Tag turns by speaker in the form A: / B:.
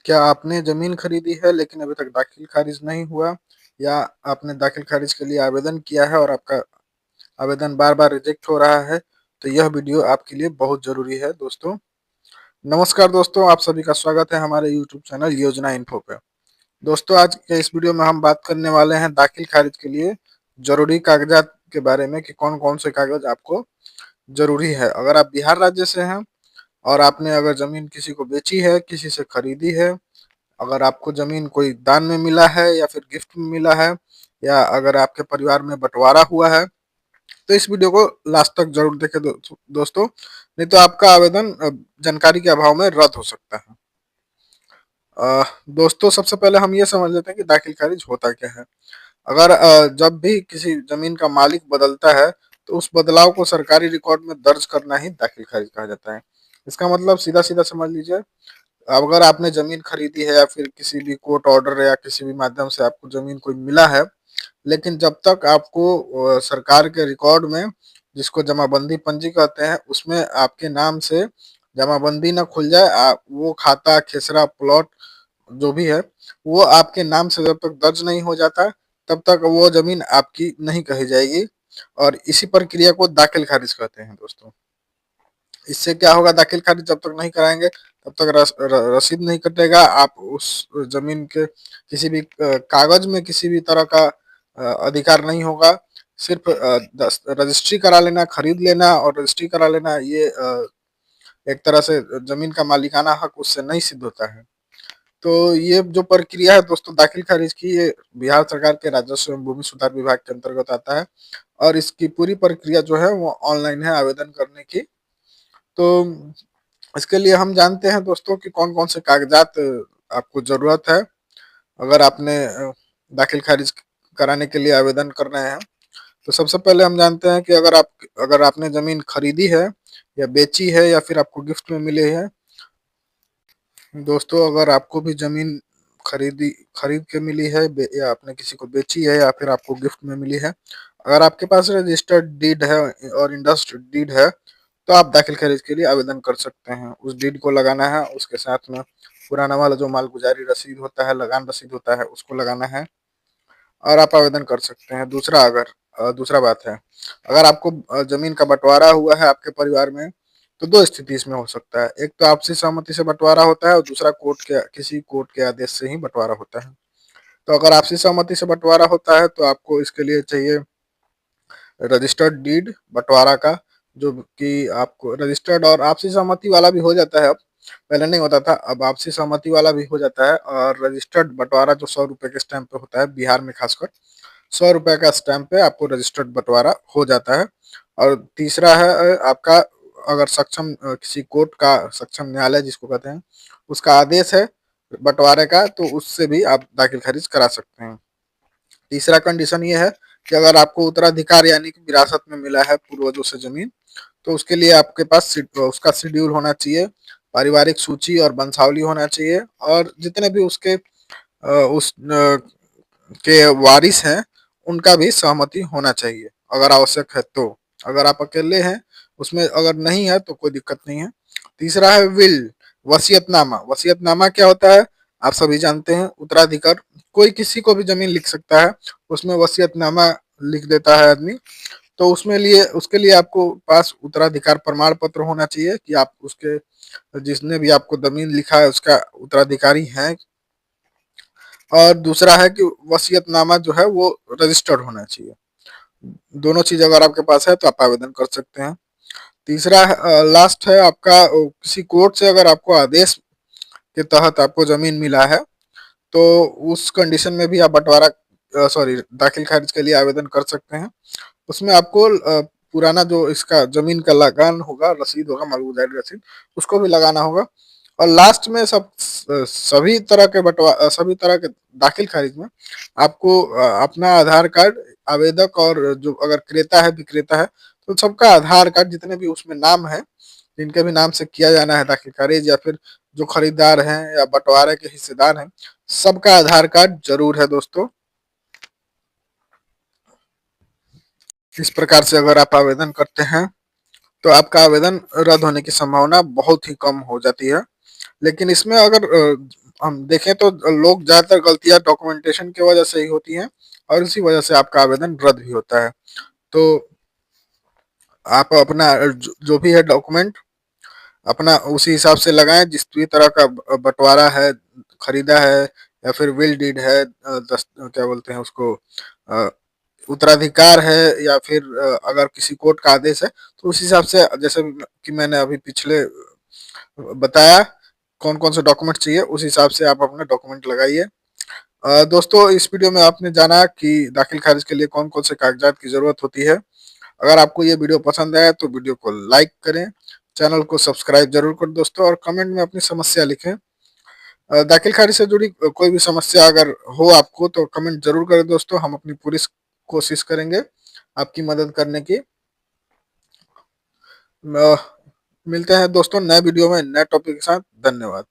A: क्या आपने ज़मीन खरीदी है लेकिन अभी तक दाखिल खारिज नहीं हुआ, या आपने दाखिल खारिज के लिए आवेदन किया है और आपका आवेदन बार-बार रिजेक्ट हो रहा है, तो यह वीडियो आपके लिए बहुत ज़रूरी है दोस्तों। नमस्कार दोस्तों, आप सभी का स्वागत है हमारे यूट्यूब चैनल योजना इन्फो पे। दोस्तों, आज के इस वीडियो में हम बात करने वाले हैं दाखिल खारिज के लिए ज़रूरी कागज़ात के बारे में कि कौन-कौन से कागज़ आपको ज़रूरी है। अगर आप बिहार राज्य से हैं और आपने अगर ज़मीन किसी को बेची है, किसी से खरीदी है, अगर आपको ज़मीन कोई दान में मिला है या फिर गिफ्ट में मिला है, या अगर आपके परिवार में बँटवारा हुआ है, तो इस वीडियो को लास्ट तक ज़रूर देखें दोस्तों, नहीं तो आपका आवेदन जानकारी के अभाव में रद्द हो सकता है। दोस्तों, सबसे पहले हम ये समझ लेते हैं कि दाखिल खारिज होता क्या है। अगर जब भी किसी ज़मीन का मालिक बदलता है, तो उस बदलाव को सरकारी रिकॉर्ड में दर्ज करना ही दाखिल खारिज कहा जाता है। इसका मतलब सीधा-सीधा समझ लीजिए, अगर आपने ज़मीन खरीदी है या फिर किसी भी कोर्ट ऑर्डर या किसी भी माध्यम से आपको ज़मीन कोई मिला है, लेकिन जब तक आपको सरकार के रिकॉर्ड में, जिसको जमाबंदी पंजी कहते हैं, उसमें आपके नाम से जमाबंदी ना खुल जाए, वो खाता, खेसरा, प्लॉट जो भी है, वो आपके नाम से जब तक दर्ज नहीं हो जाता, तब तक वो ज़मीन आपकी नहीं कही जाएगी, और इसी प्रक्रिया को दाखिल खारिज कहते हैं दोस्तों। इससे क्या होगा, दाखिल खारिज जब तक नहीं कराएंगे तब तक रसीद नहीं कटेगा, आप उस जमीन के किसी भी कागज में किसी भी तरह का अधिकार नहीं होगा। सिर्फ रजिस्ट्री करा लेना, खरीद लेना और रजिस्ट्री करा लेना, ये एक तरह से जमीन का मालिकाना हक उससे नहीं सिद्ध होता है। तो ये जो प्रक्रिया है दोस्तों दाखिल खारिज की, ये बिहार सरकार के राजस्व एवं भूमि सुधार विभाग के अंतर्गत आता है, और इसकी पूरी प्रक्रिया जो है वो ऑनलाइन है आवेदन करने की। तो इसके लिए हम जानते हैं दोस्तों कि कौन-कौन से कागज़ात आपको ज़रूरत है, अगर आपने दाखिल खारिज कराने के लिए आवेदन कर रहे हैं। तो सबसे पहले हम जानते हैं कि अगर आपने ज़मीन खरीदी है या बेची है या फिर आपको गिफ्ट में मिली है। दोस्तों, अगर आपको भी ज़मीन खरीद के मिली है, या आपने किसी को बेची है या फिर आपको गिफ्ट में मिली है, अगर आपके पास रजिस्टर्ड डीड है और इंडस्ट्री डीड है, तो आप दाखिल खारिज के लिए आवेदन कर सकते हैं। उस डीड को लगाना है, उसके साथ में पुराना वाला जो मालगुजारी रसीद होता है, लगान रसीद होता है, उसको लगाना है, और आप आवेदन कर सकते हैं। दूसरा बात है, अगर आपको ज़मीन का बँटवारा हुआ है आपके परिवार में, तो 2 स्थिति इसमें हो सकता है। एक तो आपसी सहमति से बँटवारा होता है, और दूसरा किसी कोर्ट के आदेश से ही बँटवारा होता है। तो अगर आपसी सहमति से बँटवारा होता है, तो आपको इसके लिए चाहिए रजिस्टर्ड डीड बँटवारा का, जो कि आपको रजिस्टर्ड और आपसी सहमति वाला भी हो जाता है अब, पहले नहीं होता था, अब आपसी सहमति वाला भी हो जाता है। और रजिस्टर्ड बँटवारा जो ₹100 के स्टैम्प पे होता है, बिहार में खासकर ₹100 का स्टैम्प पे आपको रजिस्टर्ड बँटवारा हो जाता है। और तीसरा है आपका, अगर किसी कोर्ट का सक्षम न्यायालय जिसको कहते हैं, उसका आदेश है बँटवारे का, तो उससे भी आप दाखिल खारिज करा सकते हैं। तीसरा कंडीशन ये है कि अगर आपको उत्तराधिकार यानी कि विरासत में मिला है पूर्वजों से ज़मीन, तो उसके लिए आपके पास उसका शेड्यूल होना चाहिए, पारिवारिक सूची और वंशावली होना चाहिए, और जितने भी उसके के वारिस हैं, उनका भी सहमति होना चाहिए, अगर आवश्यक है तो। अगर आप अकेले हैं, उसमें अगर नहीं है तो कोई दिक्कत नहीं है। तीसरा है विल, वसीयतनामा। वसीयतनामा क्या होता है, आप सभी जानते हैं, उत्तराधिकार, कोई किसी को भी ज़मीन लिख सकता है, उसमें वसीयतनामा लिख देता है आदमी। तो उसके लिए आपको पास उत्तराधिकार प्रमाण पत्र होना चाहिए कि आप उसके, जिसने भी आपको ज़मीन लिखा है उसका उत्तराधिकारी हैं। और दूसरा है कि वसीयतनामा जो है वो रजिस्टर्ड होना चाहिए। दोनों चीज़ अगर आपके पास है तो आप आवेदन कर सकते हैं। तीसरा लास्ट है आपका, किसी कोर्ट से अगर आपको आदेश के तहत आपको ज़मीन मिला है, तो उस कंडीशन में भी आप दाखिल खारिज के लिए आवेदन कर सकते हैं। उसमें आपको पुराना जो इसका ज़मीन का लगान होगा, रसीद होगा, मालगुजारी रसीद, उसको भी लगाना होगा। और लास्ट में सभी तरह के दाखिल खारिज में आपको अपना आधार कार्ड, आवेदक और जो अगर क्रेता है, विक्रेता है, तो सबका आधार कार्ड, जितने भी उसमें नाम है, जिनके भी नाम से किया जाना है दाखिल खारिज, या फिर जो खरीदार हैं या बँटवारे के हिस्सेदार हैं, सबका आधार कार्ड ज़रूर है दोस्तों। इस प्रकार से अगर आप आवेदन करते हैं, तो आपका आवेदन रद्द होने की संभावना बहुत ही कम हो जाती है। लेकिन इसमें अगर हम देखें तो लोग ज्यादातर गलतियां डॉक्यूमेंटेशन की वजह से ही होती हैं, और इसी वजह से आपका आवेदन रद्द भी होता है। तो आप अपना जो भी है डॉक्यूमेंट अपना उसी हिसाब से लगाएं, जिस भी तरह का बंटवारा है, खरीदा है, या फिर विल डीड है, क्या बोलते हैं उसको, अ, उत्तराधिकार है, या फिर अगर किसी कोर्ट का आदेश है, तो उस हिसाब से, जैसे कि मैंने अभी पिछले बताया कौन कौन से डॉक्यूमेंट चाहिए, उस हिसाब से आप अपना डॉक्यूमेंट लगाइए। दोस्तों, इस वीडियो में आपने जाना कि दाखिल खारिज के लिए कौन कौन से कागजात की जरूरत होती है। अगर आपको ये वीडियो पसंद आया तो वीडियो को लाइक करें, चैनल को सब्सक्राइब जरूर करें दोस्तों, और कमेंट में अपनी समस्या लिखें। दाखिल खारिज से जुड़ी कोई भी समस्या अगर हो आपको तो कमेंट जरूर करें दोस्तों, हम अपनी पूरी कोशिश करेंगे आपकी मदद करने की। मिलते हैं दोस्तों नए वीडियो में नए टॉपिक के साथ। धन्यवाद।